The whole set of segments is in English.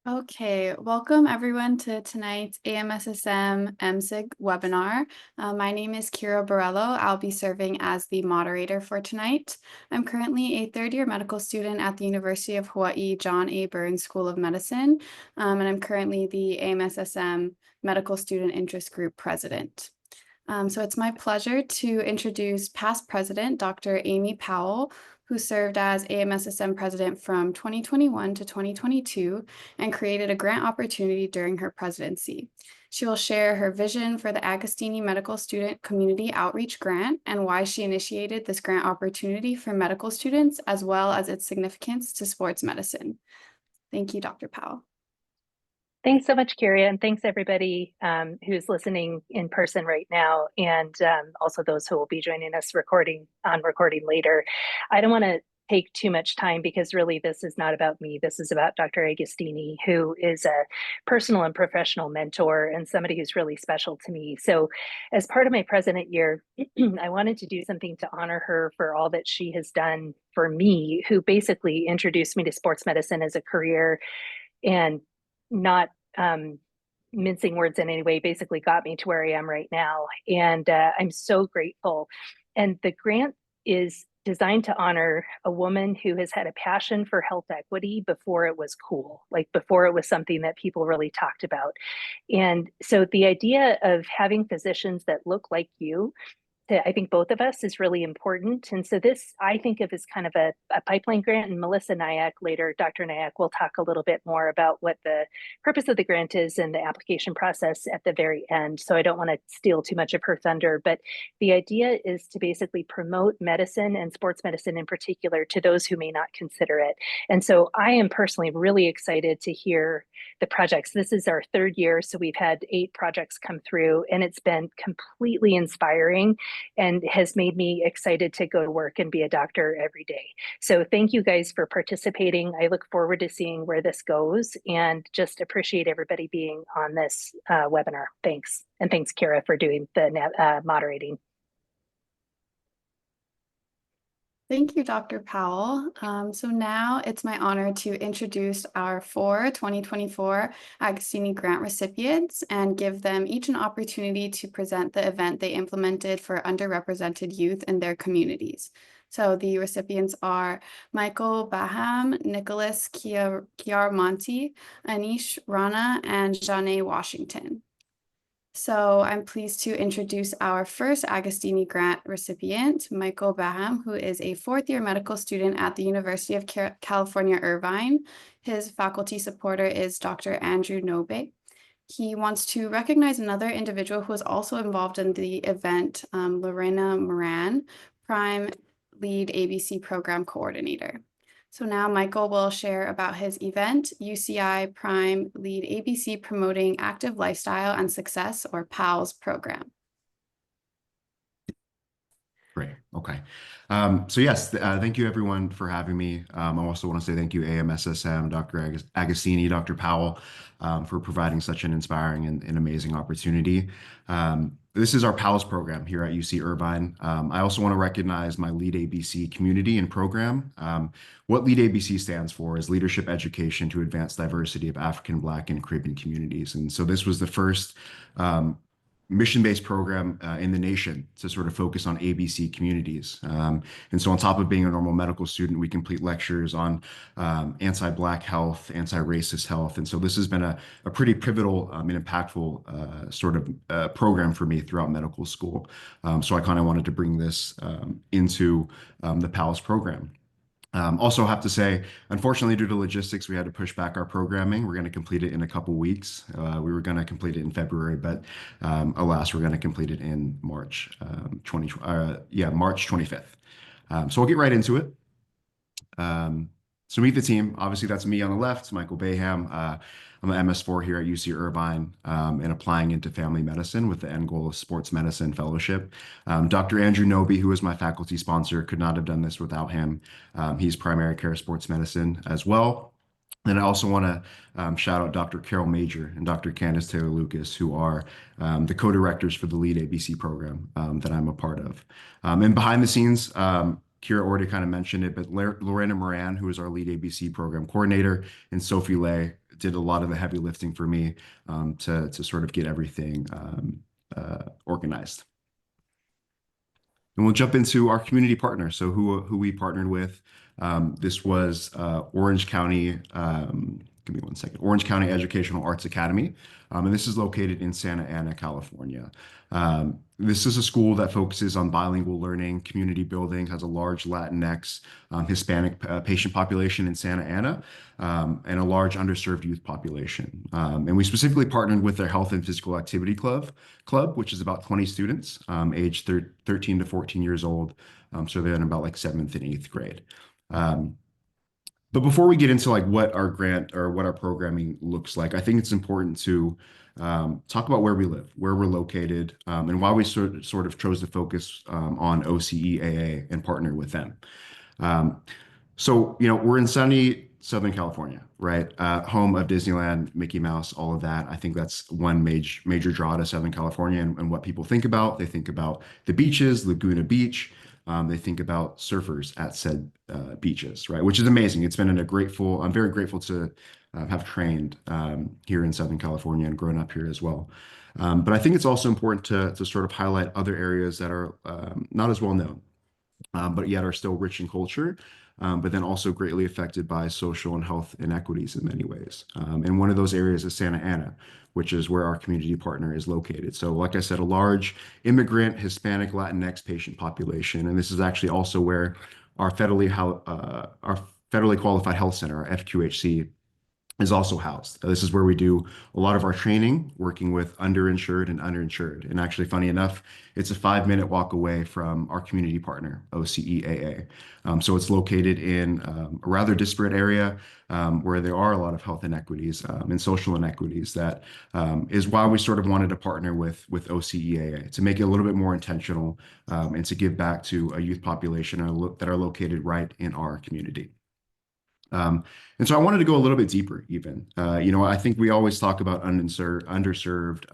Okay, welcome everyone to tonight's AMSSM MSIG webinar. My name is Kirra Borrello. I'll be serving as the moderator for tonight. I'm currently a third-year medical student at the University of Hawaii John A. Burns School of Medicine, and I'm currently the AMSSM Medical Student Interest Group President. So it's my pleasure to introduce past president, Dr. Amy Powell, who served as AMSSM president from 2021 to 2022 and created a grant opportunity during her presidency. She will share her vision for the Agostini Medical Student Community Outreach Grant and why she initiated this grant opportunity for medical students, as well as its significance to sports medicine. Thank you, Dr. Powell. Thanks so much, Kyria, and thanks everybody who's listening in person right now, and also those who will be joining us recording later. I don't want to take too much time because really this is not about me. This is about Dr. Agostini, who is a personal and professional mentor and somebody who's really special to me. So as part of my president year, I wanted to do something to honor her for all that she has done for me, who basically introduced me to sports medicine as a career and not mincing words in any way, basically got me to where I am right now. And I'm so grateful. And the grant is designed to honor a woman who has had a passion for health equity before it was cool, like before it was something that people really talked about. And so the idea of having physicians that look like you, I think both of us, is really important. And so this, I think of as kind of a pipeline grant, and Melissa Nyack later, Dr. Nyack, will talk a little bit more about what the purpose of the grant is and the application process at the very end. So I don't want to steal too much of her thunder, but the idea is to basically promote medicine and sports medicine in particular to those who may not consider it. And so I am personally really excited to hear the projects. This is our third year, so we've had 8 projects come through, and it's been completely inspiring and has made me excited to go to work and be a doctor every day. So thank you guys for participating. I look forward to seeing where this goes and just appreciate everybody being on this webinar. Thanks. And thanks, Kira, for doing the moderating. Thank you, Dr. Powell. So now it's my honor to introduce our 4 2024 Agostini grant recipients and give them each an opportunity to present the event they implemented for underrepresented youth in their communities. So the recipients are Michael Baham, Nicholas Chiaramonti, Anish, Rana, and Zhanè Washington. So I'm pleased to introduce our first Agostini grant recipient, Michael Baham, who is a 4th-year medical student at the University of California, Irvine. His faculty supporter is Dr. Andrew Nobe. He wants to recognize another individual who is also involved in the event, Lorena Moran, Prime Lead ABC Program Coordinator. So now Michael will share about his event, UCI Prime Lead ABC Promoting Active Lifestyle and Success, or PALS program. Great. Okay. So yes, thank you everyone for having me. I also want to say thank you AMSSM, Dr. Agostini, Dr. Powell, for providing such an inspiring and amazing opportunity. This is our PALS program here at UC Irvine. I also want to recognize my Lead ABC community and program. What Lead ABC stands for is Leadership Education to Advance Diversity of African, Black, and Caribbean Communities. And so this was the first mission-based program in the nation to sort of focus on ABC communities. And so on top of being a normal medical student, we complete lectures on anti-Black health, anti-racist health. And so this has been a pretty pivotal and impactful sort of program for me throughout medical school. So I kind of wanted to bring this into the PALS program. Also have to say, unfortunately, due to logistics, we had to push back our programming. We're going to complete it in a couple weeks. We were going to complete it in February, but alas, we're going to complete it in March, March 25th. So we'll get right into it. So meet the team. Obviously, that's me on the left, Michael Baham. I'm an MS4 here at UC Irvine and applying into family medicine with the end goal of sports medicine fellowship. Dr. Andrew Nobe, who is my faculty sponsor, could not have done this without him. He's primary care sports medicine as well. And I also want to shout out Dr. Carol Major and Dr. Candace Taylor-Lucas, who are the co-directors for the Lead ABC program that I'm a part of. And behind the scenes, Kira already kind of mentioned it, but Lorena Moran, who is our Lead ABC program coordinator, and Sophie Lay did a lot of the heavy lifting for me to sort of get everything organized. And we'll jump into our community partners. So who we partnered with. This was Orange County, give me one second, Orange County Educational Arts Academy. And this is located in Santa Ana, California. This is a school that focuses on bilingual learning, community building, has a large Latinx, Hispanic patient population in Santa Ana, and a large underserved youth population. And we specifically partnered with their Health and Physical Activity Club, which is about 20 students, aged 13 to 14 years old. So they're in about like 7th and 8th grade. But before we get into like what our grant or what our programming looks like, I think it's important to talk about where we live, where we're located, and why we sort of chose to focus on OCEAA and partner with them. So, we're in sunny Southern California, right? Home of Disneyland, Mickey Mouse, all of that. I think that's one major draw to Southern California and what people think about. They think about the beaches, Laguna Beach. They think about surfers at said beaches, right? Which is amazing. It's been I'm very grateful to have trained here in Southern California and grown up here as well. But I think it's also important to sort of highlight other areas that are not as well known, but yet are still rich in culture, but then also greatly affected by social and health inequities in many ways. And one of those areas is Santa Ana, which is where our community partner is located. So like I said, a large immigrant, Hispanic, Latinx patient population. And this is actually also where our federally qualified health center, our FQHC, is also housed. This is where we do a lot of our training, working with underinsured and underinsured. And actually, funny enough, it's a 5-minute walk away from our community partner, OCEAA. So it's located in a rather disparate area where there are a lot of health inequities and social inequities. That is why we sort of wanted to partner with OCEAA to make it a little bit more intentional and to give back to a youth population that are located right in our community. And so I wanted to go a little bit deeper even. I think we always talk about underserved,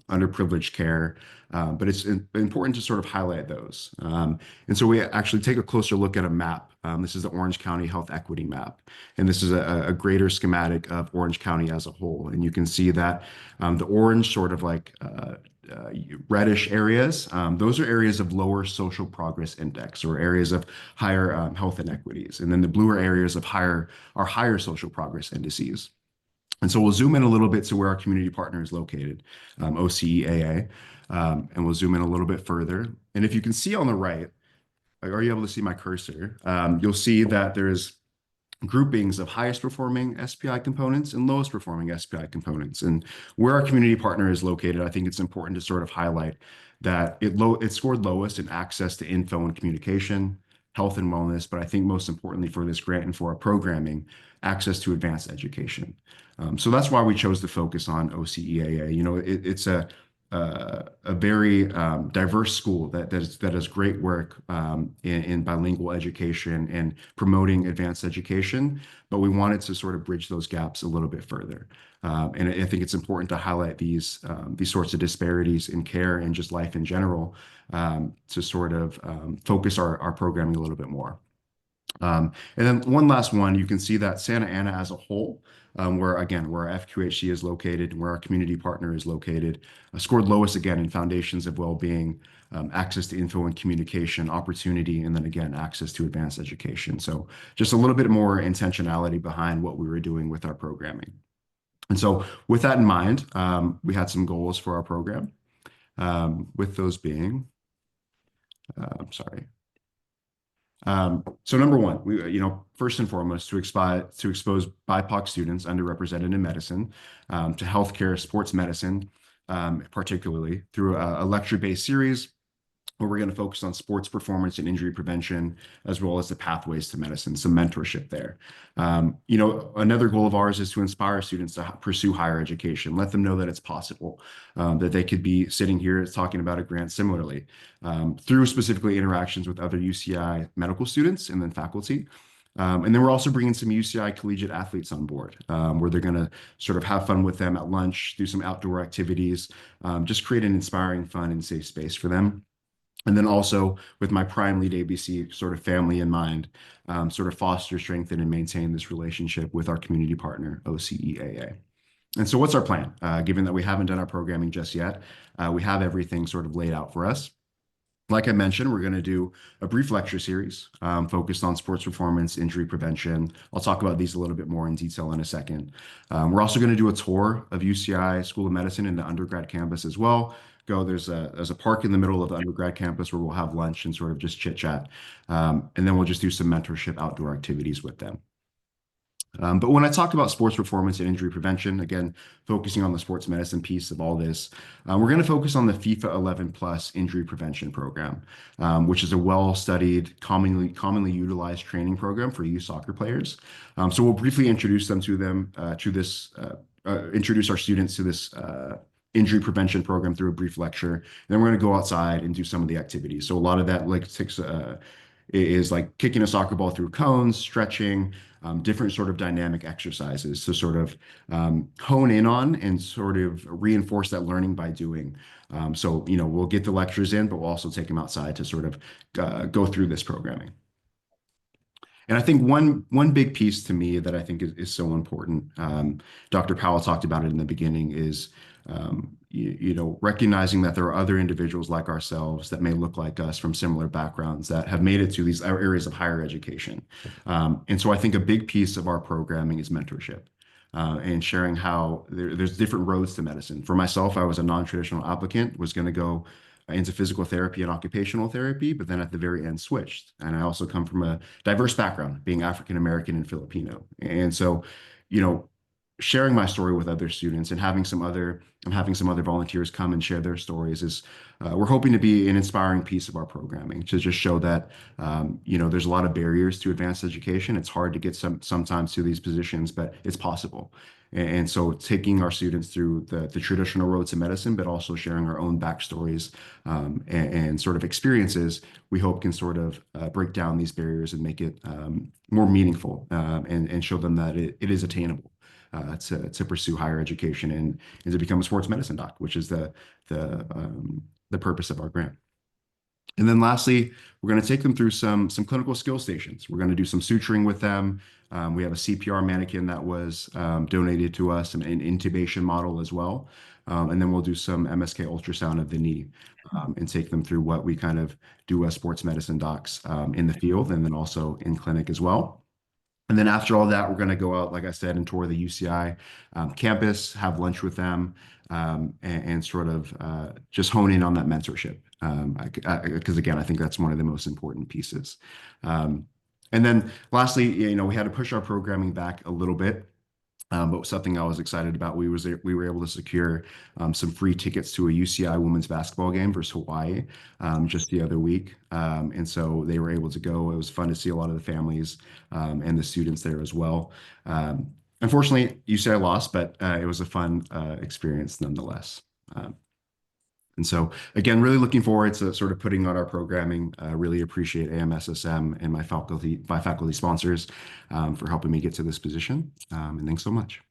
underprivileged care, but it's important to sort of highlight those. And so we actually take a closer look at a map. This is the Orange County Health Equity Map. And this is a greater schematic of Orange County as a whole. And you can see that the orange sort of like reddish areas, those are areas of lower social progress index or areas of higher health inequities. And then the bluer areas of higher social progress indices. And so we'll zoom in a little bit to where our community partner is located, OCEAA, and we'll zoom in a little bit further. And if you can see on the right, are you able to see my cursor? You'll see that there's groupings of highest performing SPI components and lowest performing SPI components. And where our community partner is located, I think it's important to sort of highlight that it scored lowest in access to info and communication, health and wellness, but I think most importantly for this grant and for our programming, access to advanced education. So that's why we chose to focus on OCEAA. It's a very diverse school that does great work in bilingual education and promoting advanced education, but we wanted to sort of bridge those gaps a little bit further. And I think it's important to highlight these sorts of disparities in care and just life in general to sort of focus our programming a little bit more. And then one last one, you can see that Santa Ana as a whole, where our FQHC is located and where our community partner is located, scored lowest again in foundations of well-being, access to info and communication, opportunity, and then again, access to advanced education. So just a little bit more intentionality behind what we were doing with our programming. And so with that in mind, we had some goals for our program, with those being, so number one, we, first and foremost, to expose BIPOC students underrepresented in medicine to healthcare, sports medicine, particularly through a lecture-based series where we're going to focus on sports performance and injury prevention, as well as the pathways to medicine, some mentorship there. Another goal of ours is to inspire students to pursue higher education, let them know that it's possible, that they could be sitting here talking about a grant similarly, through specifically interactions with other UCI medical students and then faculty. And then we're also bringing some UCI collegiate athletes on board, where they're going to sort of have fun with them at lunch, do some outdoor activities, just create an inspiring, fun, and safe space for them. And then also with my prime lead ABC sort of family in mind, sort of foster, strengthen, and maintain this relationship with our community partner, OCEAA. And so what's our plan? Given that we haven't done our programming just yet, we have everything sort of laid out for us. Like I mentioned, we're going to do a brief lecture series focused on sports performance, injury prevention. I'll talk about these a little bit more in detail in a second. We're also going to do a tour of UCI School of Medicine in the undergrad campus as well. There's a park in the middle of the undergrad campus where we'll have lunch and sort of just chit chat. And then we'll just do some mentorship outdoor activities with them. But when I talked about sports performance and injury prevention, again, focusing on the sports medicine piece of all this, we're going to focus on the FIFA 11 Plus injury prevention program, which is a well-studied, commonly utilized training program for youth soccer players. So we'll briefly introduce them to introduce our students to this injury prevention program through a brief lecture. And then we're going to go outside and do some of the activities. So a lot of that is like kicking a soccer ball through cones, stretching, different sort of dynamic exercises to sort of hone in on and sort of reinforce that learning by doing. So, we'll get the lectures in, but we'll also take them outside to sort of go through this programming. And I think one big piece to me that I think is so important, Dr. Powell talked about it in the beginning, is recognizing that there are other individuals like ourselves that may look like us from similar backgrounds that have made it to these areas of higher education. And so I think a big piece of our programming is mentorship. And sharing how there's different roads to medicine. For myself, I was a non-traditional applicant, was going to go into physical therapy and occupational therapy, but then at the very end switched. And I also come from a diverse background, being African American and Filipino. And so, sharing my story with other students and having some other volunteers come and share their stories is we're hoping to be an inspiring piece of our programming to just show that there's a lot of barriers to advanced education. It's hard to get sometimes to these positions, but it's possible. And so taking our students through the traditional road to medicine, but also sharing our own backstories and sort of experiences, we hope can sort of break down these barriers and make it more meaningful and show them that it is attainable. To pursue higher education and to become a sports medicine doc, which is the purpose of our grant. And then lastly, we're going to take them through some clinical skill stations. We're going to do some suturing with them. We have a CPR mannequin that was donated to us, an intubation model as well. And then we'll do some MSK ultrasound of the knee and take them through what we kind of do as sports medicine docs in the field and then also in clinic as well. And then after all that, we're going to go out, like I said, and tour the UCI campus, have lunch with them, and sort of just hone in on that mentorship. Because again, I think that's one of the most important pieces. And then lastly, we had to push our programming back a little bit. But something I was excited about, we were able to secure some free tickets to a UCI women's basketball game versus Hawaii just the other week. And so they were able to go. It was fun to see a lot of the families and the students there as well. Unfortunately, UCI lost, but it was a fun experience nonetheless. And so, again, really looking forward to sort of putting on our programming. Really appreciate AMSSM and my faculty sponsors for helping me get to this position. And thanks so much.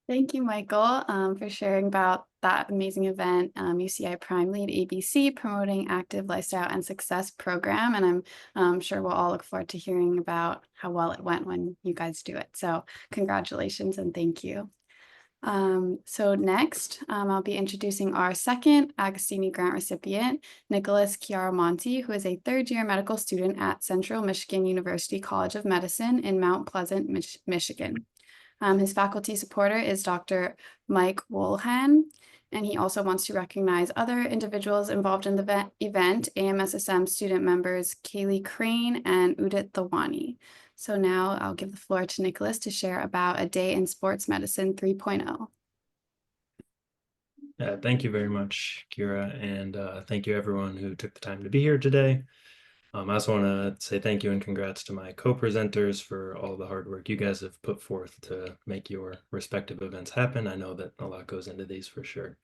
Thank you, Michael, for sharing about that amazing event, UCI Prime Lead ABC, promoting active lifestyle and success program. And I'm sure we'll all look forward to hearing about how well it went when you guys do it. So congratulations and thank you. So next, I'll be introducing our second Agostini grant recipient, Nicholas Chiaramonti, who is a third-year medical student at Central Michigan University College of Medicine in Mount Pleasant, Michigan. His faculty supporter is Dr. Mike Wolhan, and he also wants to recognize other individuals involved in the event, AMSSM student members Kaylee Crane and Udit Thawani. So now I'll give the floor to Nicholas to share about A Day in Sports Medicine 3.0. Thank you very much, Kira, and thank you everyone who took the time to be here today. I also want to say thank you and congrats to my co-presenters for all the hard work you guys have put forth to make your respective events happen. I know that a lot goes into these for sure.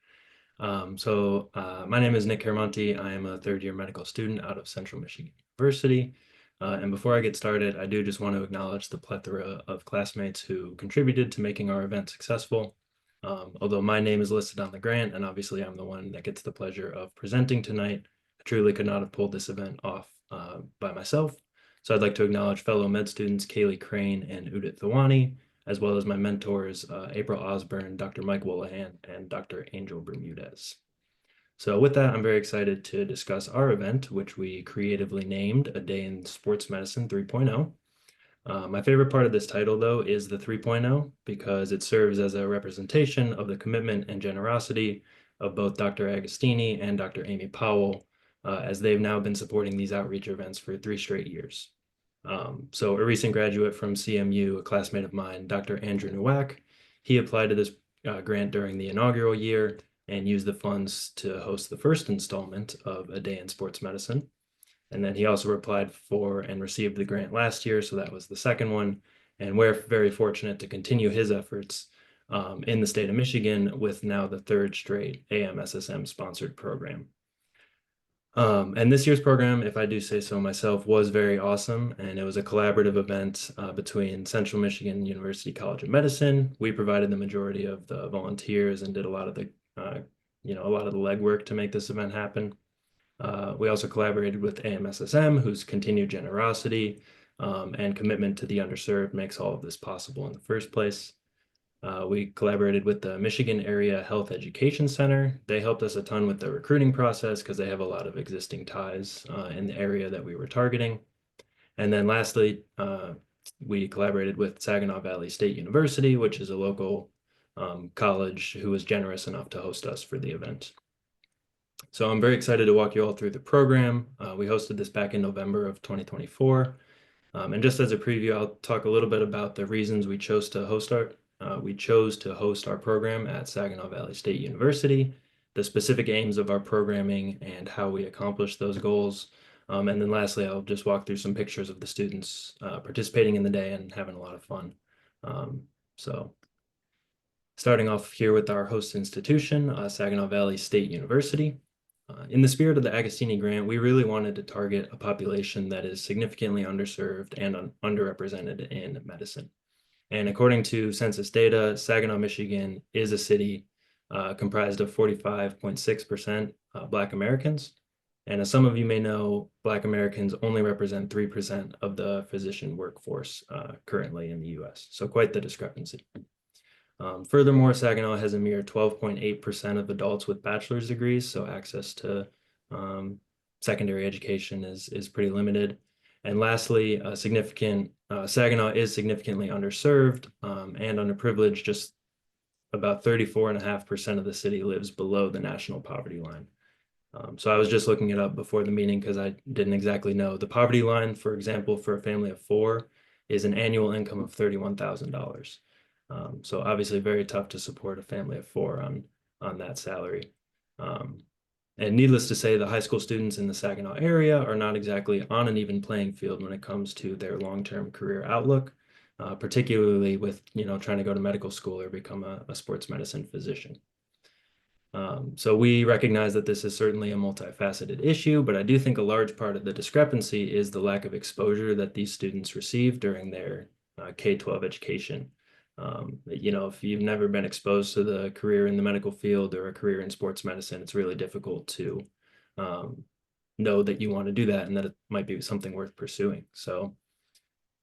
My name is Nick Chiaramonti. I am a third-year medical student out of Central Michigan University. And before I get started, I do just want to acknowledge the plethora of classmates who contributed to making our event successful. Although my name is listed on the grant, and obviously I'm the one that gets the pleasure of presenting tonight, I truly could not have pulled this event off by myself. So I'd like to acknowledge fellow med students Kaylee Crane and Udit Thawani, as well as my mentors, April Osborne, Dr. Mike Wolahan, and Dr. Angel Bermudez. So with that, I'm very excited to discuss our event, which we creatively named A Day in Sports Medicine 3.0. My favorite part of this title, though, is the 3.0 because it serves as a representation of the commitment and generosity of both Dr. Agostini and Dr. Amy Powell, as they've now been supporting these outreach events for 3 straight years. So a recent graduate from CMU, a classmate of mine, Dr. Andrew Nowak, he applied to this grant during the inaugural year and used the funds to host the first installment of A Day in Sports Medicine. And then he also applied for and received the grant last year, so that was the second one. And we're very fortunate to continue his efforts in the state of Michigan with now the 3rd straight AMSSM sponsored program. And this year's program, if I do say so myself, was very awesome. And it was a collaborative event between Central Michigan University College of Medicine. We provided the majority of the volunteers and did a lot of the, a lot of the legwork to make this event happen. We also collaborated with AMSSM, whose continued generosity and commitment to the underserved makes all of this possible in the first place. We collaborated with the Michigan Area Health Education Center. They helped us a ton with the recruiting process because they have a lot of existing ties in the area that we were targeting. And then lastly, we collaborated with Saginaw Valley State University, which is a local college who was generous enough to host us for the event. So I'm very excited to walk you all through the program. We hosted this back in November of 2024. And just as a preview, I'll talk a little bit about the reasons we chose to host our program at Saginaw Valley State University, the specific aims of our programming and how we accomplish those goals. And then lastly, I'll just walk through some pictures of the students participating in the day and having a lot of fun. So starting off here with our host institution, Saginaw Valley State University. In the spirit of the Agostini grant, we really wanted to target a population that is significantly underserved and underrepresented in medicine. And according to census data, Saginaw, Michigan is a city comprised of 45.6% Black Americans. And as some of you may know, Black Americans only represent 3% of the physician workforce currently in the US. So quite the discrepancy. Furthermore, Saginaw has a mere 12.8% of adults with bachelor's degrees, so access to secondary education is pretty limited. And lastly, Saginaw is significantly underserved and underprivileged. Just about 34.5% of the city lives below the national poverty line. So I was just looking it up before the meeting because I didn't exactly know. The poverty line, for example, for a family of 4 is an annual income of $31,000. So obviously very tough to support a family of 4 on that salary. And needless to say, the high school students in the Saginaw area are not exactly on an even playing field when it comes to their long-term career outlook, particularly with trying to go to medical school or become a sports medicine physician. So we recognize that this is certainly a multifaceted issue, but I do think a large part of the discrepancy is the lack of exposure that these students receive during their K-12 education. If you've never been exposed to the career in the medical field or a career in sports medicine, it's really difficult to know that you want to do that and that it might be something worth pursuing. So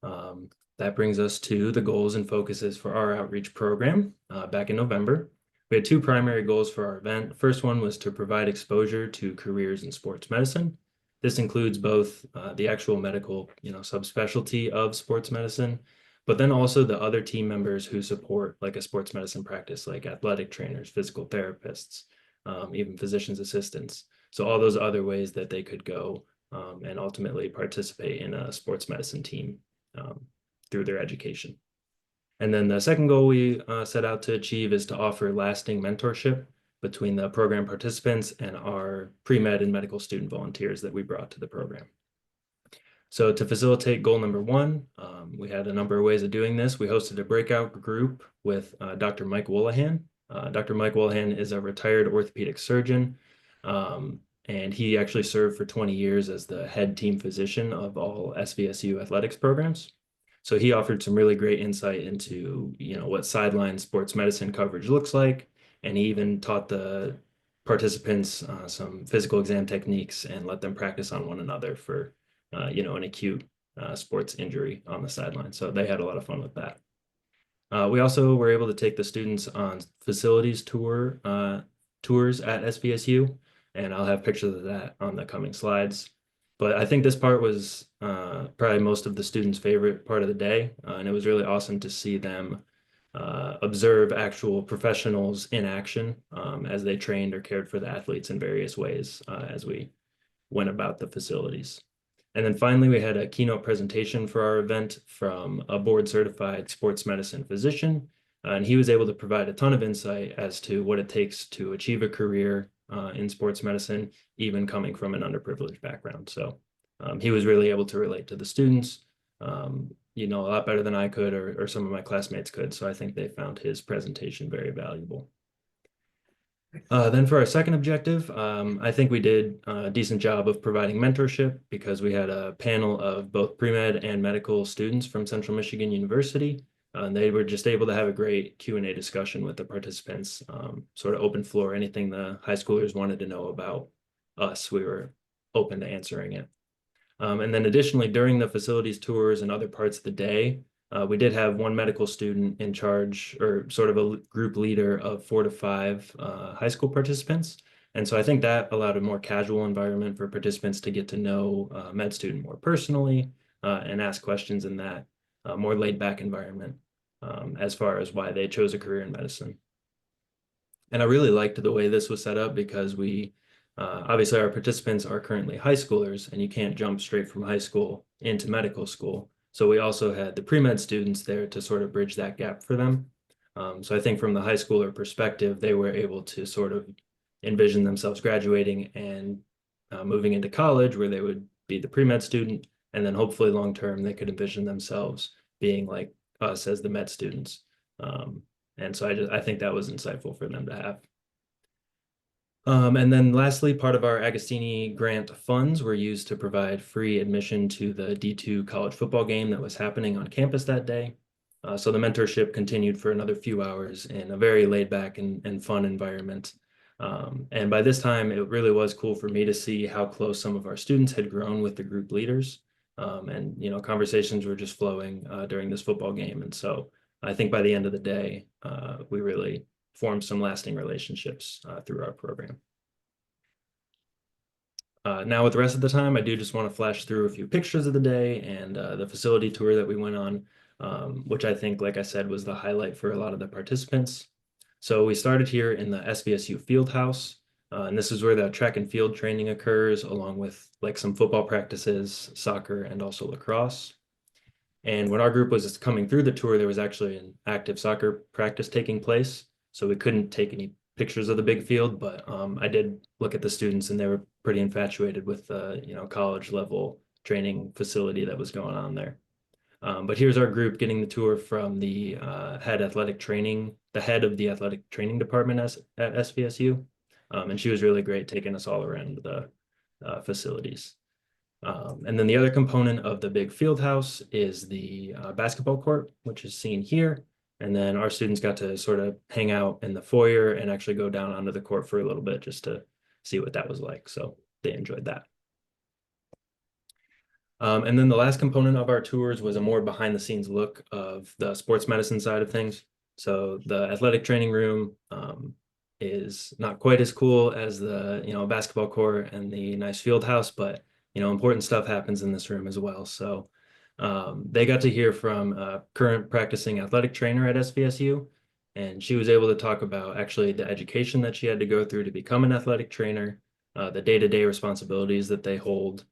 that brings us to the goals and focuses for our outreach program back in November. We had 2 primary goals for our event. The first one was to provide exposure to careers in sports medicine. This includes both the actual medical, subspecialty of sports medicine, but then also the other team members who support like a sports medicine practice, like athletic trainers, physical therapists, even physician's assistants. So all those other ways that they could go and ultimately participate in a sports medicine team through their education. And then the second goal we set out to achieve is to offer lasting mentorship between the program participants and our pre-med and medical student volunteers that we brought to the program. So to facilitate goal number 1, we had a number of ways of doing this. We hosted a breakout group with Dr. Mike Wolahan. Dr. Mike Wolahan is a retired orthopedic surgeon, and he actually served for 20 years as the head team physician of all SVSU athletics programs. So he offered some really great insight into, what sideline sports medicine coverage looks like. And he even taught the participants some physical exam techniques and let them practice on one another for, an acute sports injury on the sideline. So they had a lot of fun with that. We also were able to take the students on facilities tours at SVSU, and I'll have pictures of that on the coming slides. But I think this part was probably most of the students' favorite part of the day, and it was really awesome to see them observe actual professionals in action as they trained or cared for the athletes in various ways as we went about the facilities. And then finally, we had a keynote presentation for our event from a board-certified sports medicine physician, and he was able to provide a ton of insight as to what it takes to achieve a career in sports medicine, even coming from an underprivileged background. So he was really able to relate to the students, a lot better than I could or some of my classmates could. So I think they found his presentation very valuable. Then for our second objective, I think we did a decent job of providing mentorship because we had a panel of both pre-med and medical students from Central Michigan University. And they were just able to have a great Q&A discussion with the participants, sort of open floor, anything the high schoolers wanted to know about us, we were open to answering it. And then additionally, during the facilities tours and other parts of the day, we did have one medical student in charge or sort of a group leader of 4 to 5 high school participants. And so I think that allowed a more casual environment for participants to get to know a med student more personally and ask questions in that more laid back environment as far as why they chose a career in medicine. And I really liked the way this was set up because we obviously our participants are currently high schoolers and you can't jump straight from high school into medical school. So we also had the pre-med students there to sort of bridge that gap for them. So I think from the high schooler perspective, they were able to sort of envision themselves graduating and moving into college where they would be the pre-med student. And then hopefully long-term, they could envision themselves being like us as the med students. And so I think that was insightful for them to have. And then lastly, part of our Agostini grant funds were used to provide free admission to the D2 college football game that was happening on campus that day. So the mentorship continued for another few hours in a very laid back and fun environment. And by this time, it really was cool for me to see how close some of our students had grown with the group leaders. And, conversations were just flowing during this football game. And so I think by the end of the day, we really formed some lasting relationships through our program. Now with the rest of the time, I do just want to flash through a few pictures of the day and the facility tour that we went on, which I think, like I said, was the highlight for a lot of the participants. So we started here in the SVSU field house, and this is where the track and field training occurs, along with like some football practices, soccer, and also lacrosse. And when our group was coming through the tour, there was actually an active soccer practice taking place. So we couldn't take any pictures of the big field, but I did look at the students and they were pretty infatuated with the college level training facility that was going on there. But here's our group getting the tour from the head of the athletic training department at SVSU. And she was really great taking us all around the facilities. And then the other component of the big field house is the basketball court, which is seen here. And then our students got to sort of hang out in the foyer and actually go down onto the court for a little bit just to see what that was like. So they enjoyed that. And then the last component of our tours was a more behind the scenes look of the sports medicine side of things. So the athletic training room is not quite as cool as the basketball court and the nice field house, but important stuff happens in this room as well. So they got to hear from a current practicing athletic trainer at SVSU, and she was able to talk about actually the education that she had to go through to become an athletic trainer, the day-to-day responsibilities that they hold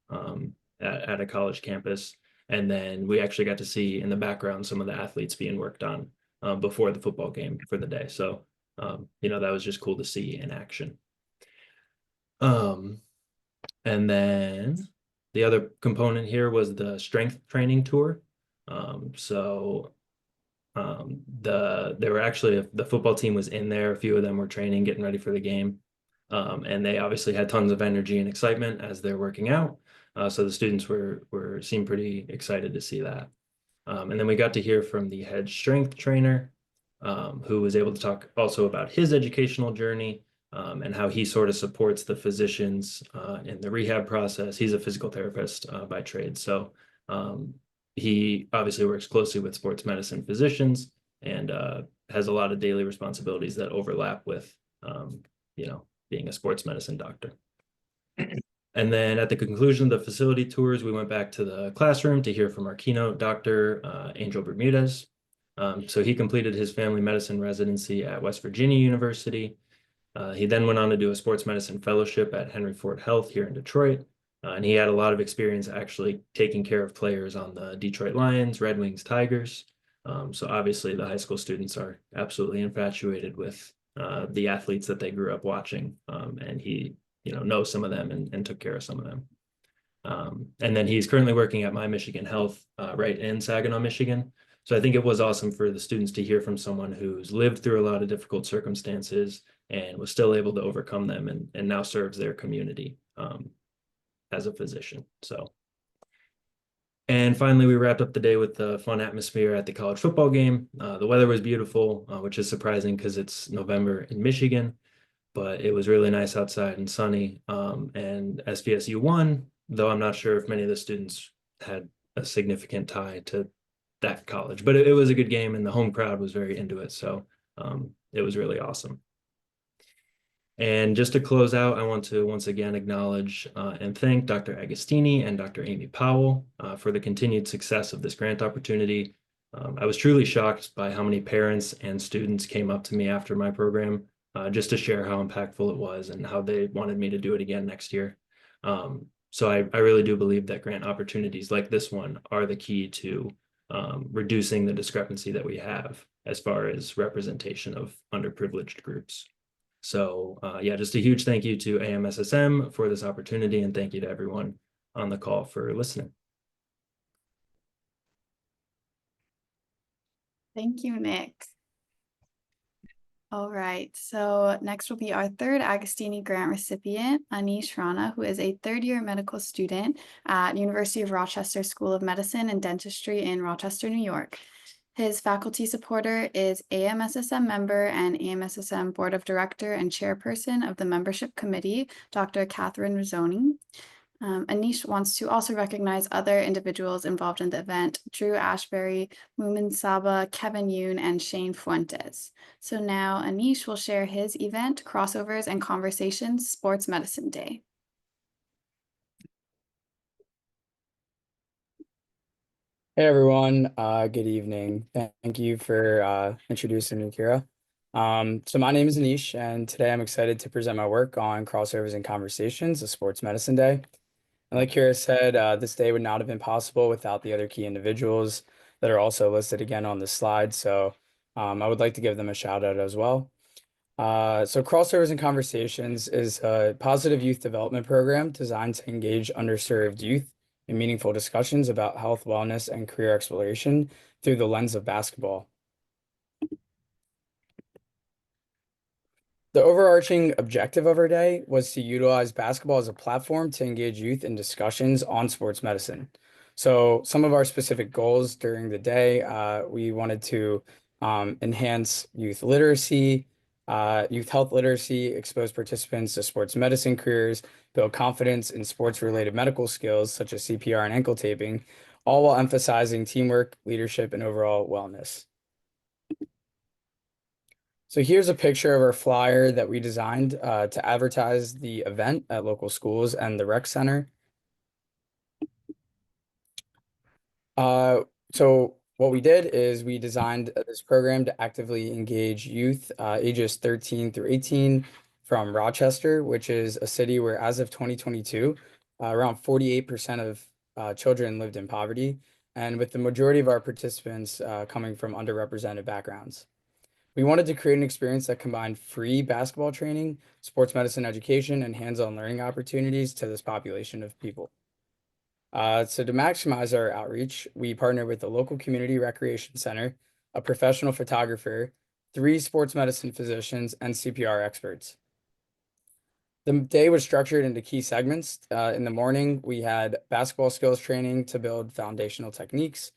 at a college campus. And then we actually got to see in the background some of the athletes being worked on before the football game for the day. So, that was just cool to see in action. And then the other component here was the strength training tour. There were actually, the football team was in there. A few of them were training, getting ready for the game. And they obviously had tons of energy and excitement as they're working out. So the students seemed pretty excited to see that. And then we got to hear from the head strength trainer, who was able to talk also about his educational journey, and how he sort of supports the physicians in the rehab process. He's a physical therapist by trade. So he obviously works closely with sports medicine physicians and has a lot of daily responsibilities that overlap with, being a sports medicine doctor. And then at the conclusion of the facility tours, we went back to the classroom to hear from our keynote, Dr. Angel Bermudez. So he completed his family medicine residency at West Virginia University. He then went on to do a sports medicine fellowship at Henry Ford Health here in Detroit. And he had a lot of experience actually taking care of players on the Detroit Lions, Red Wings, Tigers. So obviously the high school students are absolutely infatuated with the athletes that they grew up watching. And he knows some of them and took care of some of them. And then he's currently working at My Michigan Health right in Saginaw, Michigan. So I think it was awesome for the students to hear from someone who's lived through a lot of difficult circumstances and was still able to overcome them and now serves their community as a physician. And finally, we wrapped up the day with the fun atmosphere at the college football game. The weather was beautiful, which is surprising because it's November in Michigan, but it was really nice outside and sunny. And SVSU won, though I'm not sure if many of the students had a significant tie to that college, but it was a good game and the home crowd was very into it. So it was really awesome. And just to close out, I want to once again acknowledge and thank Dr. Agostini and Dr. Amy Powell for the continued success of this grant opportunity. I was truly shocked by how many parents and students came up to me after my program just to share how impactful it was and how they wanted me to do it again next year. So I really do believe that grant opportunities like this one are the key to reducing the discrepancy that we have as far as representation of underprivileged groups. So yeah, just a huge thank you to AMSSM for this opportunity, and thank you to everyone on the call for listening. Thank you, Nick. All right, so next will be our third Agostini grant recipient, Anish Rana, who is a third-year medical student at University of Rochester School of Medicine and Dentistry in Rochester, New York. His faculty supporter is AMSSM member and AMSSM Board of Director and Chairperson of the Membership Committee, Dr. Catherine Rizzoni. Anish wants to also recognize other individuals involved in the event: Drew Ashbury, Mumin Saba, Kevin Yoon, and Shane Fuentes. So now Anish will share his event, Crossovers and Conversations, Sports Medicine Day. Hey everyone, good evening. Thank you for introducing me, Kira. So my name is Anish, and today I'm excited to present my work on Crossovers and Conversations, a Sports Medicine Day. And like Kira said, this day would not have been possible without the other key individuals that are also listed again on this slide. So I would like to give them a shout out as well. So Crossovers and Conversations is a positive youth development program designed to engage underserved youth in meaningful discussions about health, wellness, and career exploration through the lens of basketball. The overarching objective of our day was to utilize basketball as a platform to engage youth in discussions on sports medicine. So some of our specific goals during the day, we wanted to enhance youth literacy, youth health literacy, expose participants to sports medicine careers, build confidence in sports-related medical skills such as CPR and ankle taping, all while emphasizing teamwork, leadership, and overall wellness. So here's a picture of our flyer that we designed to advertise the event at local schools and the rec center. So what we did is we designed this program to actively engage youth ages 13 through 18 from Rochester, which is a city where, as of 2022, around 48% of children lived in poverty, and with the majority of our participants coming from underrepresented backgrounds. We wanted to create an experience that combined free basketball training, sports medicine education, and hands-on learning opportunities to this population of people. So to maximize our outreach, we partnered with the local community recreation center, a professional photographer, 3 sports medicine physicians, and CPR experts. The day was structured into key segments. In the morning, we had basketball skills training to build foundational techniques.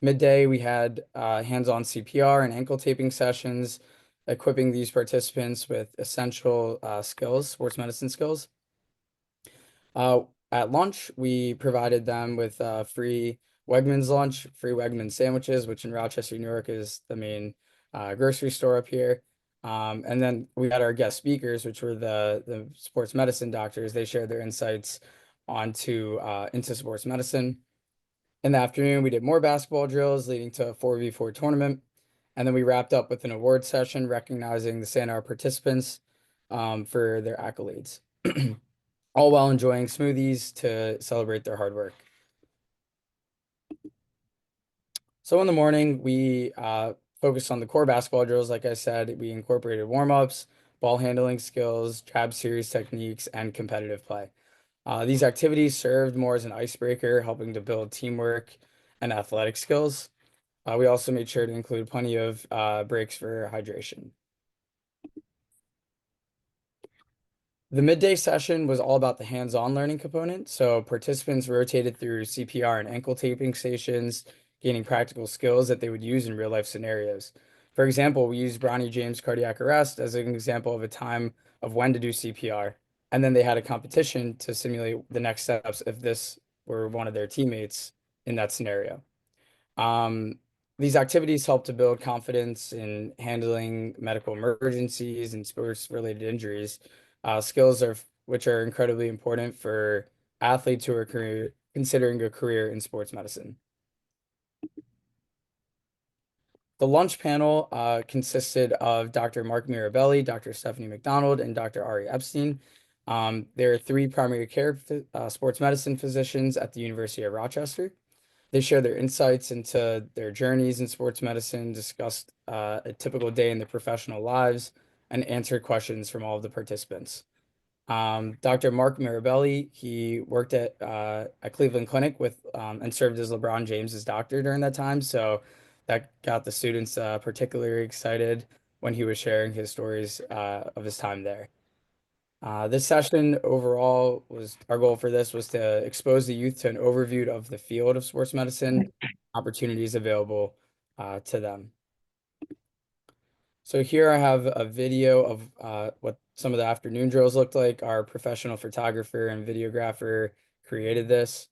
Midday, we had hands-on CPR and ankle taping sessions, equipping these participants with essential skills, sports medicine skills. At lunch, we provided them with free Wegmans lunch, free Wegmans sandwiches, which in Rochester, New York is the main grocery store up here. And then we had our guest speakers, which were the sports medicine doctors. They shared their insights into sports medicine. In the afternoon, we did more basketball drills leading to a 4v4 tournament. And then we wrapped up with an award session recognizing the Sandar participants for their accolades, all while enjoying smoothies to celebrate their hard work. So in the morning, we focused on the core basketball drills. Like I said, we incorporated warm-ups, ball handling skills, jab series techniques, and competitive play. These activities served more as an icebreaker, helping to build teamwork and athletic skills. We also made sure to include plenty of breaks for hydration. The midday session was all about the hands-on learning component. So participants rotated through CPR and ankle taping stations, gaining practical skills that they would use in real-life scenarios. For example, we used Bronny James cardiac arrest as an example of a time of when to do CPR. And then they had a competition to simulate the next steps if this were one of their teammates in that scenario. These activities help to build confidence in handling medical emergencies and sports-related injuries, skills which are incredibly important for athletes who are considering a career in sports medicine. The lunch panel consisted of Dr. Mark Mirabelli, Dr. Stephanie McDonald, and Dr. Ari Epstein. There are three primary care sports medicine physicians at the University of Rochester. They share their insights into their journeys in sports medicine, discussed a typical day in their professional lives, and answered questions from all of the participants. Dr. Mark Mirabelli, he worked at Cleveland Clinic and served as LeBron James's doctor during that time. So that got the students particularly excited when he was sharing his stories of his time there. This session overall our goal for this was to expose the youth to an overview of the field of sports medicine, opportunities available to them. So here I have a video of what some of the afternoon drills looked like. Our professional photographer and videographer created this.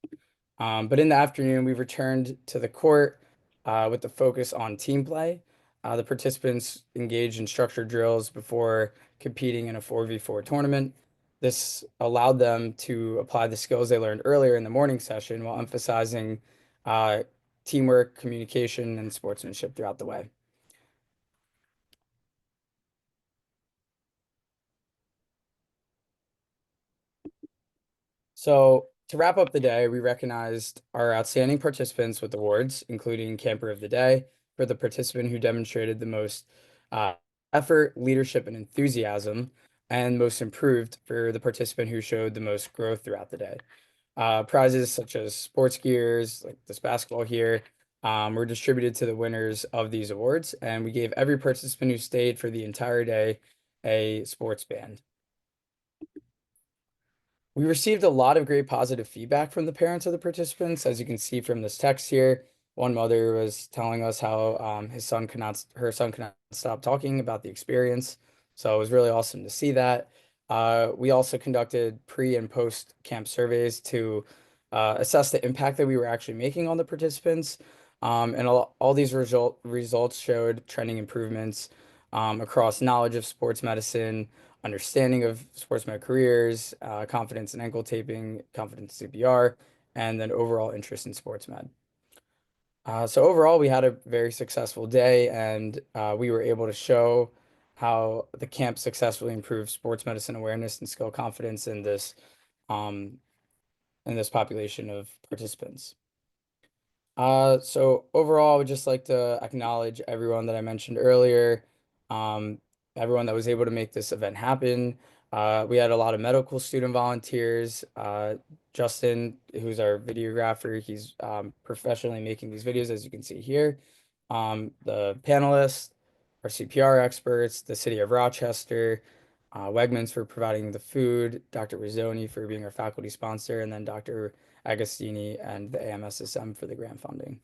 But in the afternoon, we returned to the court with the focus on team play. The participants engaged in structured drills before competing in a 4v4 tournament. This allowed them to apply the skills they learned earlier in the morning session while emphasizing teamwork, communication, and sportsmanship throughout the way. So to wrap up the day, we recognized our outstanding participants with awards, including Camper of the Day for the participant who demonstrated the most effort, leadership, and enthusiasm, and most improved for the participant who showed the most growth throughout the day. Prizes such as sports gears, like this basketball here, were distributed to the winners of these awards, and we gave every participant who stayed for the entire day a sports band. We received a lot of great positive feedback from the parents of the participants. As you can see from this text here, one mother was telling us how her son could not stop talking about the experience. So it was really awesome to see that. We also conducted pre and post camp surveys to assess the impact that we were actually making on the participants. And all these results showed trending improvements across knowledge of sports medicine, understanding of sportsman careers, confidence in ankle taping, confidence in CPR, and then overall interest in sports med. So overall, we had a very successful day, and we were able to show how the camp successfully improved sports medicine awareness and skill confidence in this population of participants. So overall, I would just like to acknowledge everyone that I mentioned earlier, everyone that was able to make this event happen. We had a lot of medical student volunteers. Justin, who's our videographer, he's professionally making these videos, as you can see here. The panelists, our CPR experts, the City of Rochester, Wegmans for providing the food, Dr. Rizzoni for being our faculty sponsor, and then Dr. Agostini and the AMSSM for the grant funding.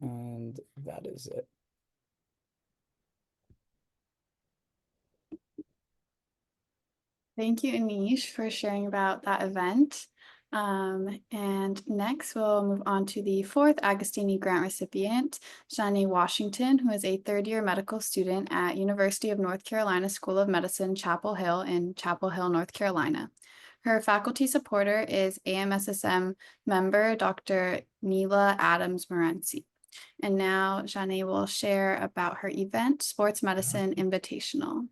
And that is it. Thank you, Anish, for sharing about that event. And next, we'll move on to the fourth Agostini grant recipient, Zhanè Washington, who is a third-year medical student at University of North Carolina School of Medicine, Chapel Hill in Chapel Hill, North Carolina. Her faculty supporter is AMSSM member Dr. Neela Adams-Morency. And now Zhanè will share about her event, Sports Medicine Invitational.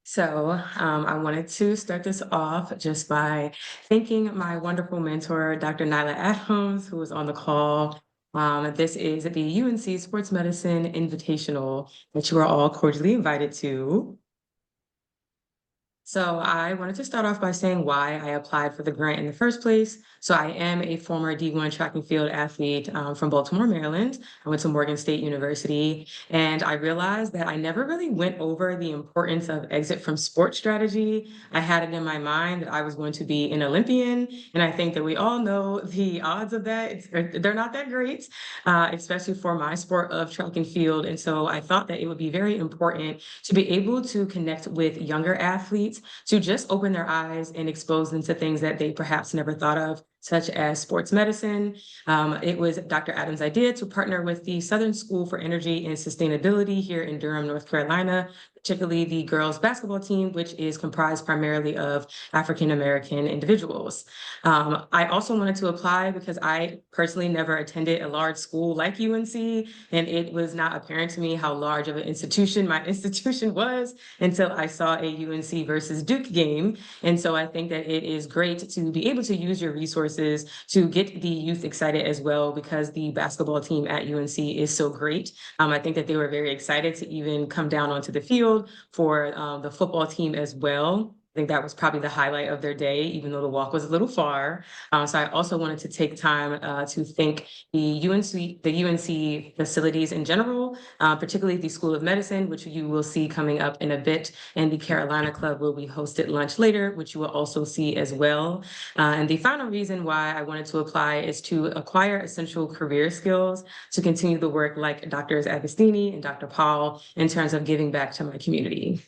So I wanted to start this off just by thanking my wonderful mentor, Dr. Neela Adams, who was on the call. This is the UNC Sports Medicine Invitational that you are all cordially invited to. So I wanted to start off by saying why I applied for the grant in the first place. So I am a former D1 track and field athlete from Baltimore, Maryland. I went to Morgan State University, and I realized that I never really went over the importance of exit from sport strategy. I had it in my mind that I was going to be an Olympian, and I think that we all know the odds of that. They're not that great, especially for my sport of track and field. And so I thought that it would be very important to be able to connect with younger athletes, to just open their eyes and expose them to things that they perhaps never thought of, such as sports medicine. It was Dr. Adams' idea to partner with the Southern School for Energy and Sustainability here in Durham, North Carolina, particularly the girls basketball team, which is comprised primarily of African-American individuals. I also wanted to apply because I personally never attended a large school like UNC, and it was not apparent to me how large of an institution my institution was until I saw a UNC versus Duke game. And so I think that it is great to be able to use your resources to get the youth excited as well, because the basketball team at UNC is so great. I think that they were very excited to even come down onto the field for the football team as well. I think that was probably the highlight of their day, even though the walk was a little far. So I also wanted to take time to thank the UNC facilities in general, particularly the School of Medicine, which you will see coming up in a bit, and the Carolina Club, where we hosted lunch later, which you will also see as well. And the final reason why I wanted to apply is to acquire essential career skills to continue the work like Drs. Agostini and Dr. Paul in terms of giving back to my community.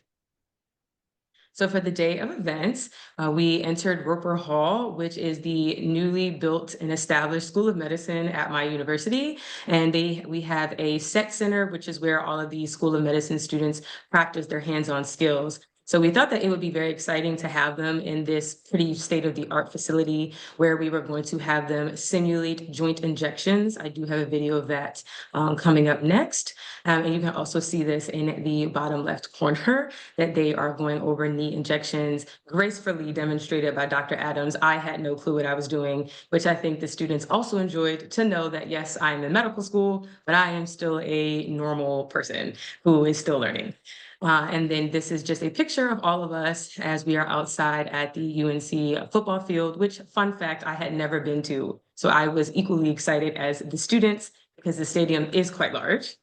So for the day of events, we entered Roper Hall, which is the newly built and established School of Medicine at my university. And we have a set center, which is where all of the School of Medicine students practice their hands-on skills. So we thought that it would be very exciting to have them in this pretty state-of-the-art facility where we were going to have them simulate joint injections. I do have a video of that coming up next. And you can also see this in the bottom left corner, that they are going over knee injections, gracefully demonstrated by Dr. Adams. I had no clue what I was doing, which I think the students also enjoyed to know that, yes, I'm in medical school, but I am still a normal person who is still learning. And then this is just a picture of all of us as we are outside at the UNC football field, which, fun fact, I had never been to. So I was equally excited as the students because the stadium is quite large.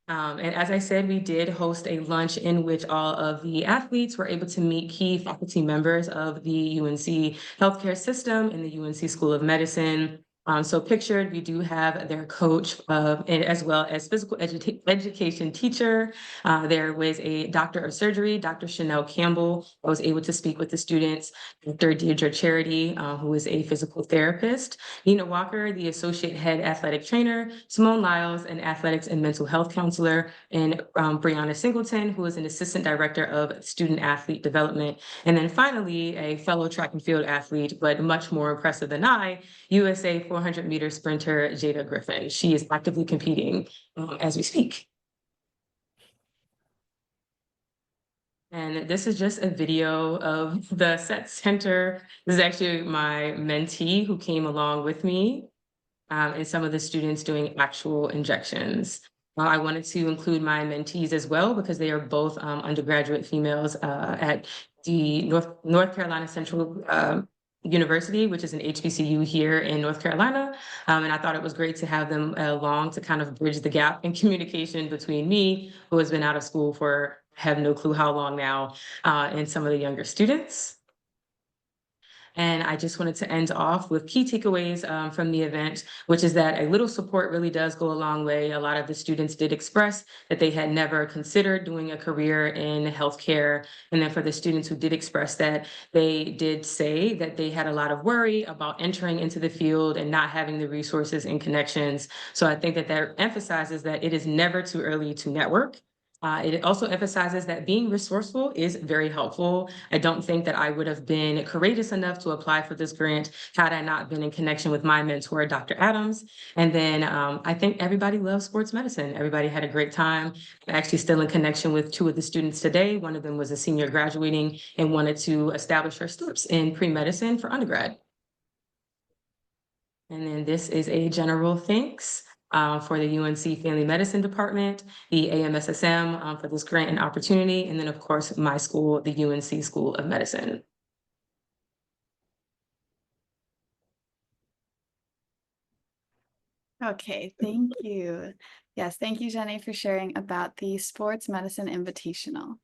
And as I said, we did host a lunch in which all of the athletes were able to meet key faculty members of the UNC healthcare system and the UNC School of Medicine. So pictured, we do have their coach and as well as physical education teacher. There was a doctor of surgery, Dr. Chanel Campbell, who was able to speak with the students, Dr. Deirdre Charity, who is a physical therapist, Nina Walker, the associate head athletic trainer, Simone Lyles, an athletics and mental health counselor, and Brianna Singleton, who is an assistant director of student athlete development. And then finally, a fellow track and field athlete, but much more impressive than I, USA 400-meter sprinter, Jada Griffin. She is actively competing as we speak. And this is just a video of the set center. This is actually my mentee who came along with me, and some of the students doing actual injections. I wanted to include my mentees as well because they are both undergraduate females at the North Carolina Central University, which is an HBCU here in North Carolina. And I thought it was great to have them along to kind of bridge the gap in communication between me, who has been out of school for I have no clue how long now, and some of the younger students. And I just wanted to end off with key takeaways from the event, which is that a little support really does go a long way. A lot of the students did express that they had never considered doing a career in healthcare. And then for the students who did express that, they did say that they had a lot of worry about entering into the field and not having the resources and connections. So I think that that emphasizes that it is never too early to network. It also emphasizes that being resourceful is very helpful. I don't think that I would have been courageous enough to apply for this grant had I not been in connection with my mentor, Dr. Adams. And then I think everybody loves sports medicine. Everybody had a great time. I'm actually still in connection with two of the students today. One of them was a senior graduating and wanted to establish her steps in pre-medicine for undergrad. And then this is a general thanks for the UNC Family Medicine Department, the AMSSM for this grant and opportunity, and then of course my school, the UNC School of Medicine. Okay, thank you. Yes, thank you, Zhanè, for sharing about the Sports Medicine Invitational.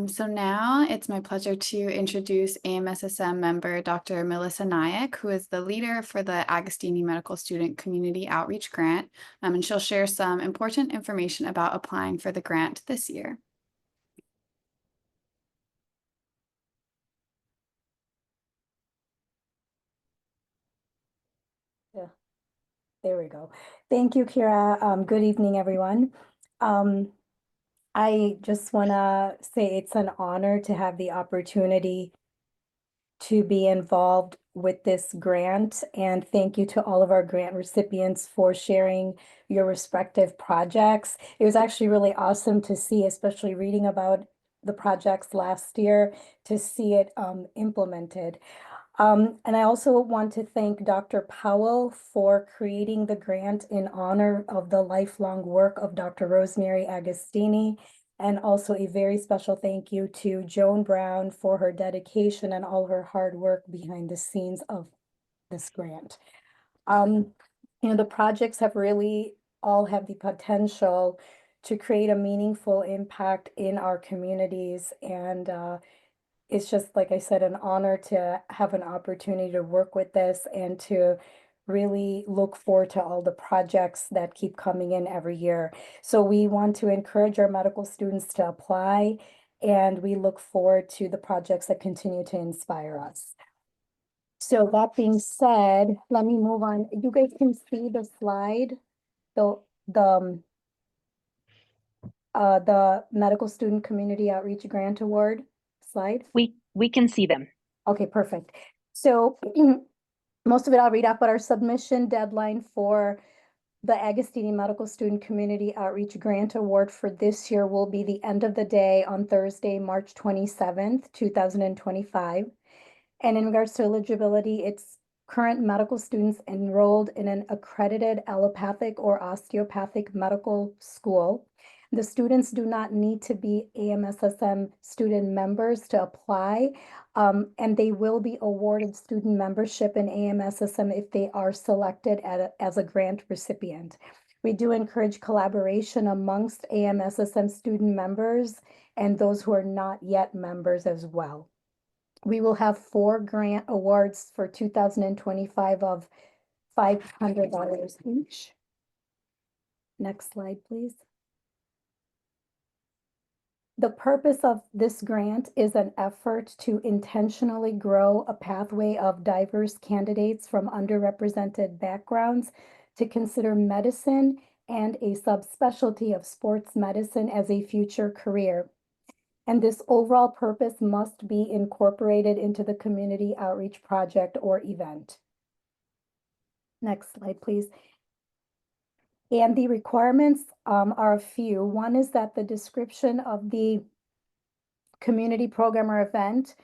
So now it's my pleasure to introduce AMSSM member Dr. Melissa Nayak, who is the leader for the Agostini Medical Student Community Outreach Grant, and she'll share some important information about applying for the grant this year. Yeah, there we go. Thank you, Kira. Good evening, everyone. I just want to say it's an honor to have the opportunity to be involved with this grant, and thank you to all of our grant recipients for sharing your respective projects. It was actually really awesome to see, especially reading about the projects last year, to see it implemented. And I also want to thank Dr. Powell for creating the grant in honor of the lifelong work of Dr. Rosemary Agostini. And also a very special thank you to Joan Brown for her dedication and all her hard work behind the scenes of this grant. The projects have really all have the potential to create a meaningful impact in our communities, and it's just, like I said, an honor to have an opportunity to work with this and to really look forward to all the projects that keep coming in every year. So we want to encourage our medical students to apply, and we look forward to the projects that continue to inspire us. So that being said, let me move on. You guys can see the slide, the Medical Student Community Outreach Grant Award slide. We can see them. Okay, perfect. So most of it I'll read off, but our submission deadline for the Agostini Medical Student Community Outreach Grant Award for this year will be the end of the day on Thursday, March 27th, 2025. And in regards to eligibility, it's current medical students enrolled in an accredited allopathic or osteopathic medical school. The students do not need to be AMSSM student members to apply, and they will be awarded student membership in AMSSM if they are selected as a grant recipient. We do encourage collaboration amongst AMSSM student members and those who are not yet members as well. We will have 4 grant awards for 2025 of $500 each. Next slide, please. The purpose of this grant is an effort to intentionally grow a pathway of diverse candidates from underrepresented backgrounds to consider medicine and a subspecialty of sports medicine as a future career. And this overall purpose must be incorporated into the community outreach project or event. Next slide, please. And the requirements are a few. One is that the description of the community program or event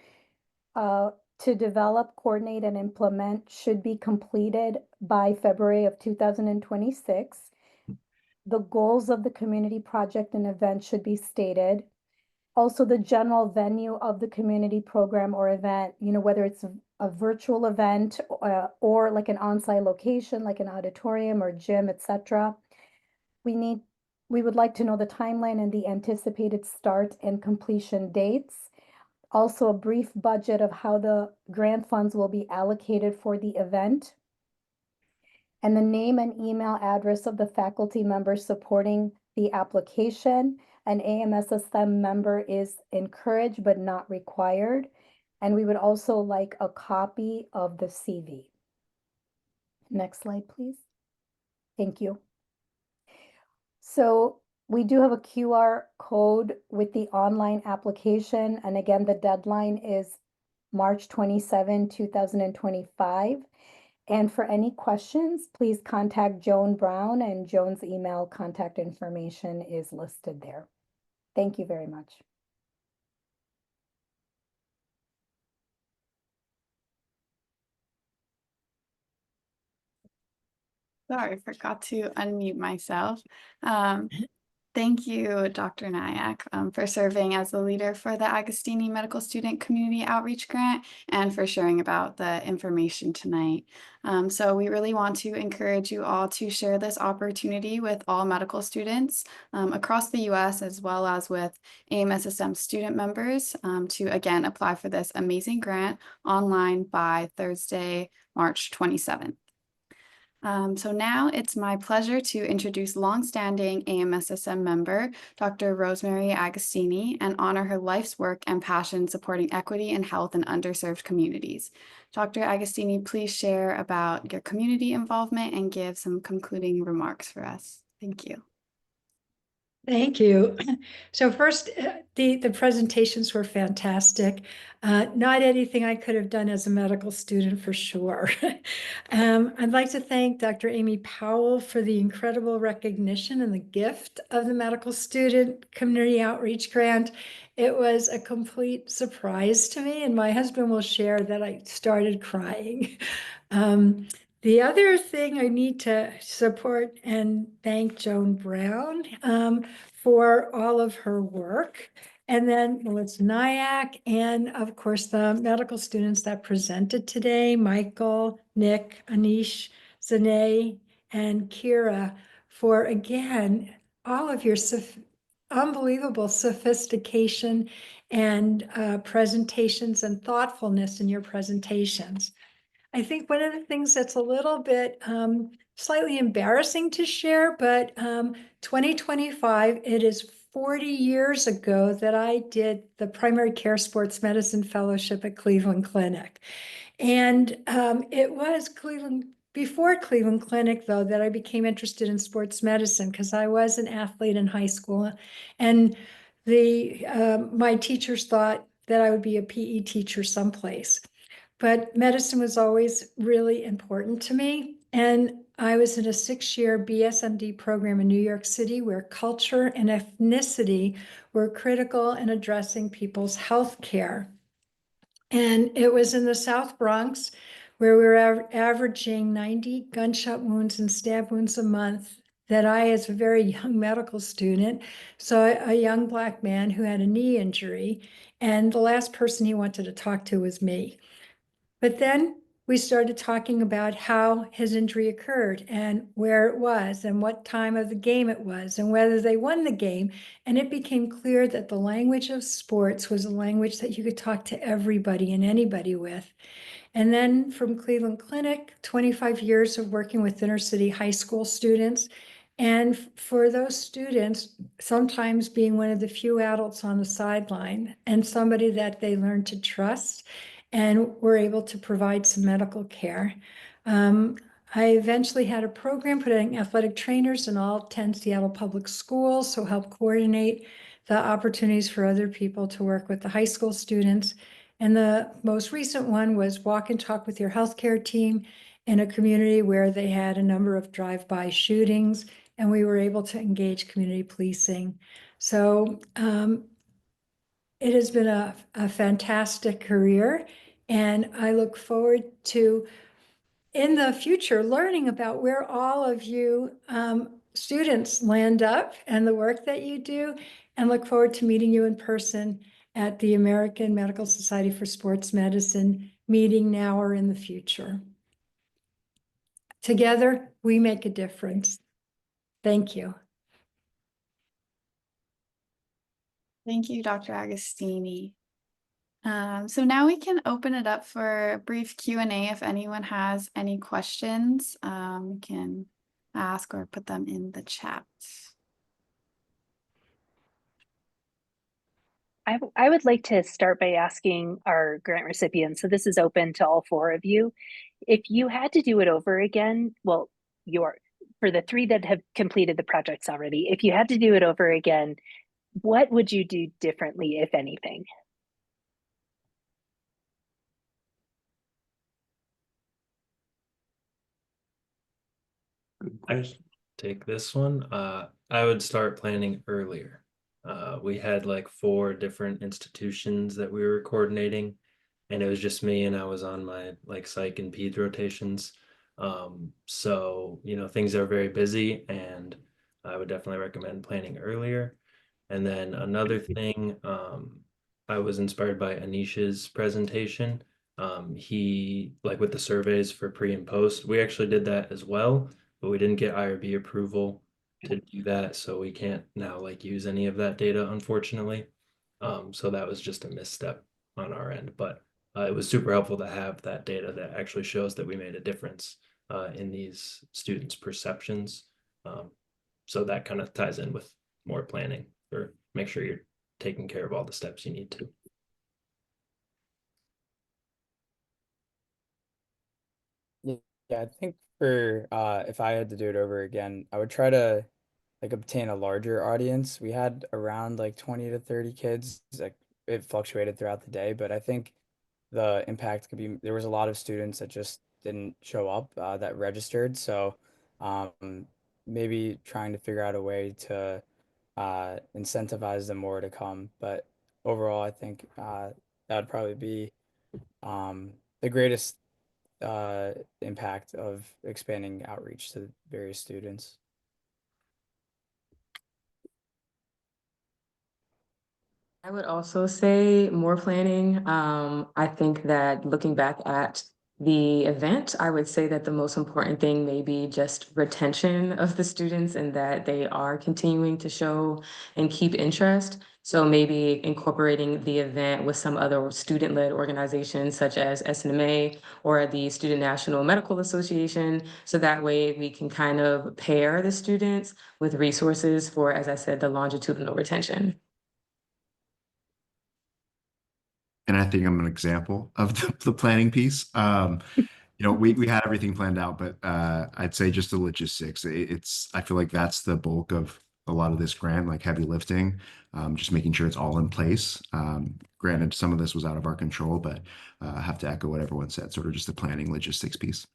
to develop, coordinate, and implement should be completed by February of 2026. The goals of the community project and event should be stated. Also, the general venue of the community program or event, whether it's a virtual event or like an on-site location, like an auditorium or gym, etc. We would like to know the timeline and the anticipated start and completion dates. Also, a brief budget of how the grant funds will be allocated for the event, and the name and email address of the faculty members supporting the application. An AMSSM member is encouraged but not required. And we would also like a copy of the CV. Next slide, please. Thank you. So we do have a QR code with the online application. And again, the deadline is March 27, 2025. And for any questions, please contact Joan Brown, and Joan's email contact information is listed there. Thank you very much. Sorry, I forgot to unmute myself. Thank you, Dr. Nayak, for serving as the leader for the Agostini Medical Student Community Outreach Grant and for sharing about the information tonight. So we really want to encourage you all to share this opportunity with all medical students across the U.S. as well as with AMSSM student members to, again, apply for this amazing grant online by Thursday, March 27th. So now it's my pleasure to introduce longstanding AMSSM member, Dr. Rosemary Agostini, and honor her life's work and passion supporting equity and health in underserved communities. Dr. Agostini, please share about your community involvement and give some concluding remarks for us. Thank you. Thank you. So first, the presentations were fantastic. Not anything I could have done as a medical student for sure. I'd like to thank Dr. Amy Powell for the incredible recognition and the gift of the Medical Student Community Outreach Grant. It was a complete surprise to me, and my husband will share that I started crying. The other thing I need to support and thank Joan Brown for all of her work. And then Melissa Nayak, and of course, the medical students that presented today, Michael, Nick, Anish, Zhanè, and Kira, for again, all of your unbelievable sophistication and presentations and thoughtfulness in your presentations. I think one of the things that's a little bit slightly embarrassing to share, but 2025, it is 40 years ago that I did the primary care sports medicine fellowship at Cleveland Clinic. And it was before Cleveland Clinic, though, that I became interested in sports medicine because I was an athlete in high school. And my teachers thought that I would be a PE teacher someplace. But medicine was always really important to me. And I was in a 6-year BSMD program in New York City where culture and ethnicity were critical in addressing people's health care. And it was in the South Bronx where we were averaging 90 gunshot wounds and stab wounds a month that I, as a very young medical student, saw a young Black man who had a knee injury. And the last person he wanted to talk to was me. But then we started talking about how his injury occurred and where it was and what time of the game it was and whether they won the game. And it became clear that the language of sports was a language that you could talk to everybody and anybody with. And then from Cleveland Clinic, 25 years of working with inner city high school students. And for those students, sometimes being one of the few adults on the sideline and somebody that they learned to trust and were able to provide some medical care. I eventually had a program putting athletic trainers in all 10 Seattle public schools, so help coordinate the opportunities for other people to work with the high school students. And the most recent one was walk and talk with your healthcare team in a community where they had a number of drive-by shootings, and we were able to engage community policing. So it has been a fantastic career, and I look forward to, in the future, learning about where all of you students land up and the work that you do, and look forward to meeting you in person at the American Medical Society for Sports Medicine meeting now or in the future. Together, we make a difference. Thank you. Thank you, Dr. Agostini. So now we can open it up for a brief Q&A if anyone has any questions. We can ask or put them in the chat. I would like to start by asking our grant recipients, so this is open to all four of you. If you had to do it over again, well, for the three that have completed the projects already, if you had to do it over again, what would you do differently, if anything? I just take this one. I would start planning earlier. We had like 4 different institutions that we were coordinating, and it was just me, and I was on my like psych and peds rotations. So things are very busy, and I would definitely recommend planning earlier. And then another thing, I was inspired by Anish's presentation. He like with the surveys for pre and post, we actually did that as well, but we didn't get IRB approval to do that, so we can't now like use any of that data, unfortunately. So that was just a misstep on our end, but it was super helpful to have that data that actually shows that we made a difference in these students' perceptions. So that kind of ties in with more planning or make sure you're taking care of all the steps you need to. Yeah, I think for if I had to do it over again, I would try to like obtain a larger audience. We had around like 20 to 30 kids. Like it fluctuated throughout the day, but I think the impact could be there was a lot of students that just didn't show up that registered. So um, maybe trying to figure out a way to incentivize them more to come. But overall, I think that would probably be the greatest uh, impact of expanding outreach to various students. I would also say more planning. I think that looking back at the event, I would say that the most important thing may be just retention of the students and that they are continuing to show and keep interest. So maybe incorporating the event with some other student-led organizations such as SNMA or the Student National Medical Association. So that way we can kind of pair the students with resources for, as I said, the longitudinal retention. And I think I'm an example of the planning piece. We had everything planned out, but I'd say just the logistics. I feel like that's the bulk of a lot of this grant, like heavy lifting, just making sure it's all in place. Granted, some of this was out of our control, but I have to echo what everyone said, sort of just the planning logistics piece.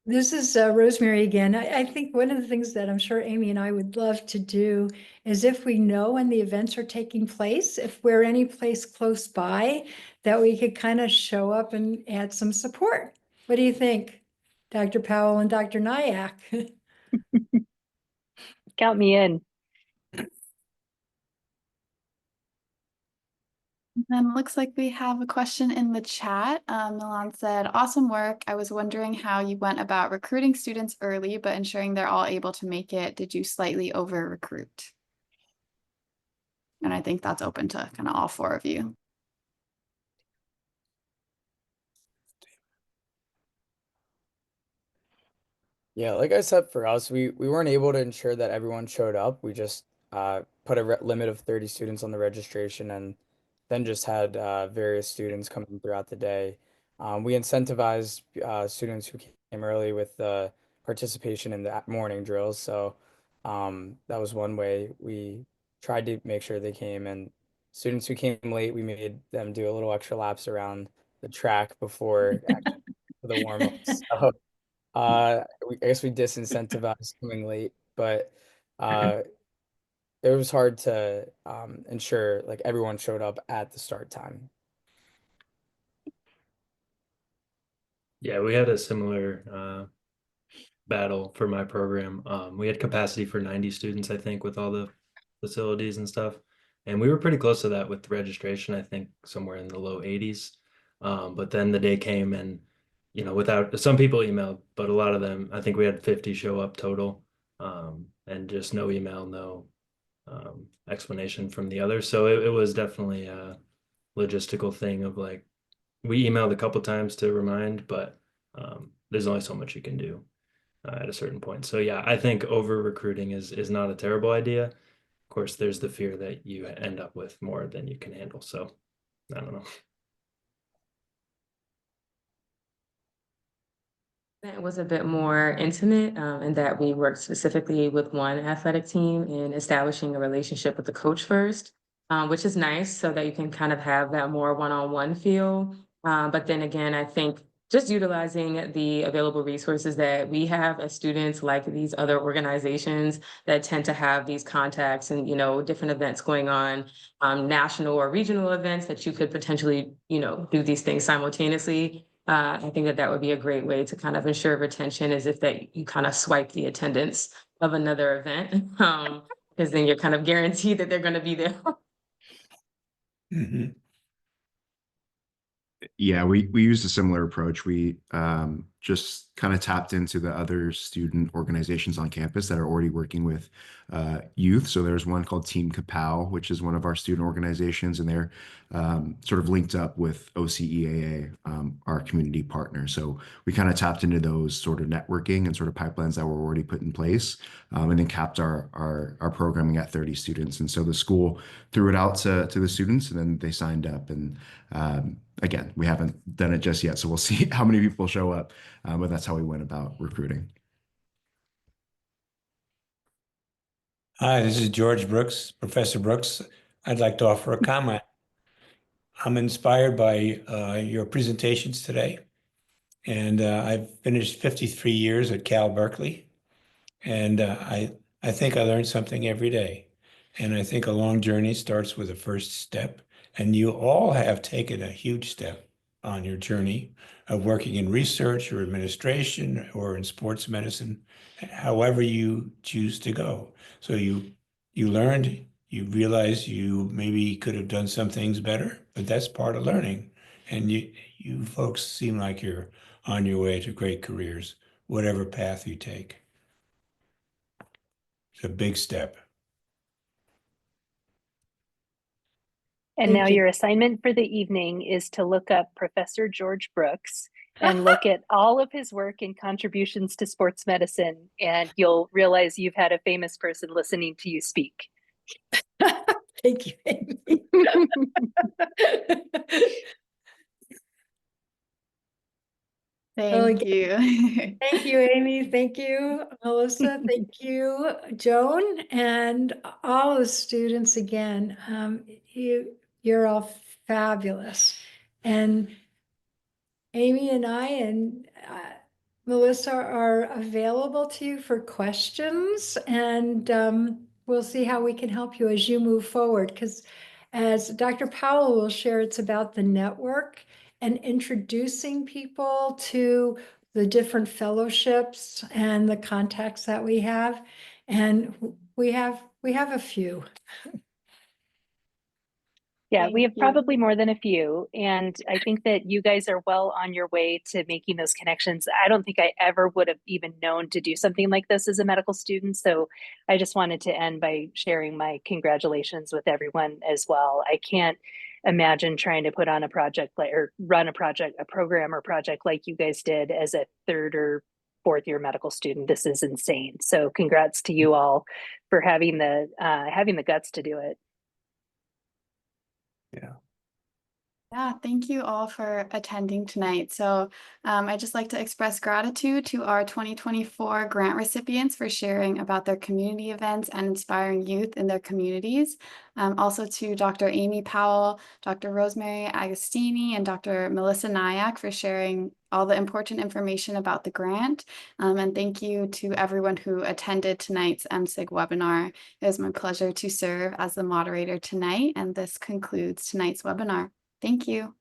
This is Rosemary again. I think one of the things that I'm sure Amy and I would love to do is if we know when the events are taking place, if we're any place close by, that we could kind of show up and add some support. What do you think, Dr. Powell and Dr. Nyack? Count me in. Then looks like we have a question in the chat. Milan said, awesome work. I was wondering how you went about recruiting students early, but ensuring they're all able to make it. Did you slightly over recruit? And I think that's open to kind of all 4 of you. Yeah, like I said, for us, we weren't able to ensure that everyone showed up. We just put a limit of 30 students on the registration and then just had various students coming throughout the day. We incentivized students who came early with participation in the morning drills. So that was one way we tried to make sure they came. And students who came late, we made them do a little extra laps around the track before actually the warm-ups. So I guess we disincentivized coming late, but uh, it was hard to ensure like everyone showed up at the start time. Yeah, we had a similar battle for my program. We had capacity for 90 students, I think, with all the facilities and stuff. And we were pretty close to that with registration, I think somewhere in the low 80s. But then the day came and, without some people emailed, but a lot of them, I think we had 50 show up total. and just no email, no explanation from the other. So it was definitely a logistical thing of like, we emailed a couple times to remind, but there's only so much you can do at a certain point. So yeah, I think over recruiting is not a terrible idea. Of course, there's the fear that you end up with more than you can handle. So I don't know. It was a bit more intimate in that we worked specifically with one athletic team in establishing a relationship with the coach first, which is nice so that you can kind of have that more one-on-one feel. But then again, I think just utilizing the available resources that we have as students, like these other organizations that tend to have these contacts and, you know, different events going on, national or regional events that you could potentially, you know, do these things simultaneously. I think that would be a great way to kind of ensure retention, is if that you kind of swipe the attendance of another event, because then you're kind of guaranteed that they're going to be there. Mhm. Yeah, we used a similar approach. We just kind of tapped into the other student organizations on campus that are already working with youth. So there's one called Team Kapow, which is one of our student organizations, and they're sort of linked up with OCEAA, our community partner. So we kind of tapped into those sort of networking and sort of pipelines that were already put in place, and then capped our programming at 30 students. And so the school threw it out to the students, and then they signed up. And again, we haven't done it just yet, so we'll see how many people show up, but that's how we went about recruiting. Hi, this is George Brooks, Professor Brooks. I'd like to offer a comment. I'm inspired by your presentations today, and I've finished 53 years at Cal Berkeley, and I think I learned something every day. And I think a long journey starts with a first step, and you all have taken a huge step on your journey of working in research or administration or in sports medicine, however you choose to go. So you learned, you realized you maybe could have done some things better, but that's part of learning. And you folks seem like you're on your way to great careers, whatever path you take. It's a big step. And Thank now you. your assignment for the evening is to look up Professor George Brooks and look at all of his work and contributions to sports medicine, and you'll realize you've had a famous person listening to you speak. Thank you, Amy. Thank you. Thank you, Amy. Thank you, Melissa. Thank you, Joan, and all the students again. You're all fabulous. And Amy and I and Melissa are available to you for questions, and we'll see how we can help you as you move forward. Because as Dr. Powell will share, it's about the network and introducing people to the different fellowships and the contacts that we have. And we have a few. Yeah, Thank we have you. probably more than a few. And I think that you guys are well on your way to making those connections. I don't think I ever would have even known to do something like this as a medical student. So I just wanted to end by sharing my congratulations with everyone as well. I can't imagine trying to put on a project like, or run a program or project like you guys did as a third or fourth year medical student. This is insane. So congrats to you all for having the guts to do it. Yeah, thank you all for attending tonight. So I'd just like to express gratitude to our 2024 grant recipients for sharing about their community events and inspiring youth in their communities. Also to Dr. Amy Powell, Dr. Rosemary Agostini, and Dr. Melissa Nyack for sharing all the important information about the grant. And thank you to everyone who attended tonight's MSIG webinar. It was my pleasure to serve as the moderator tonight, and this concludes tonight's webinar. Thank you.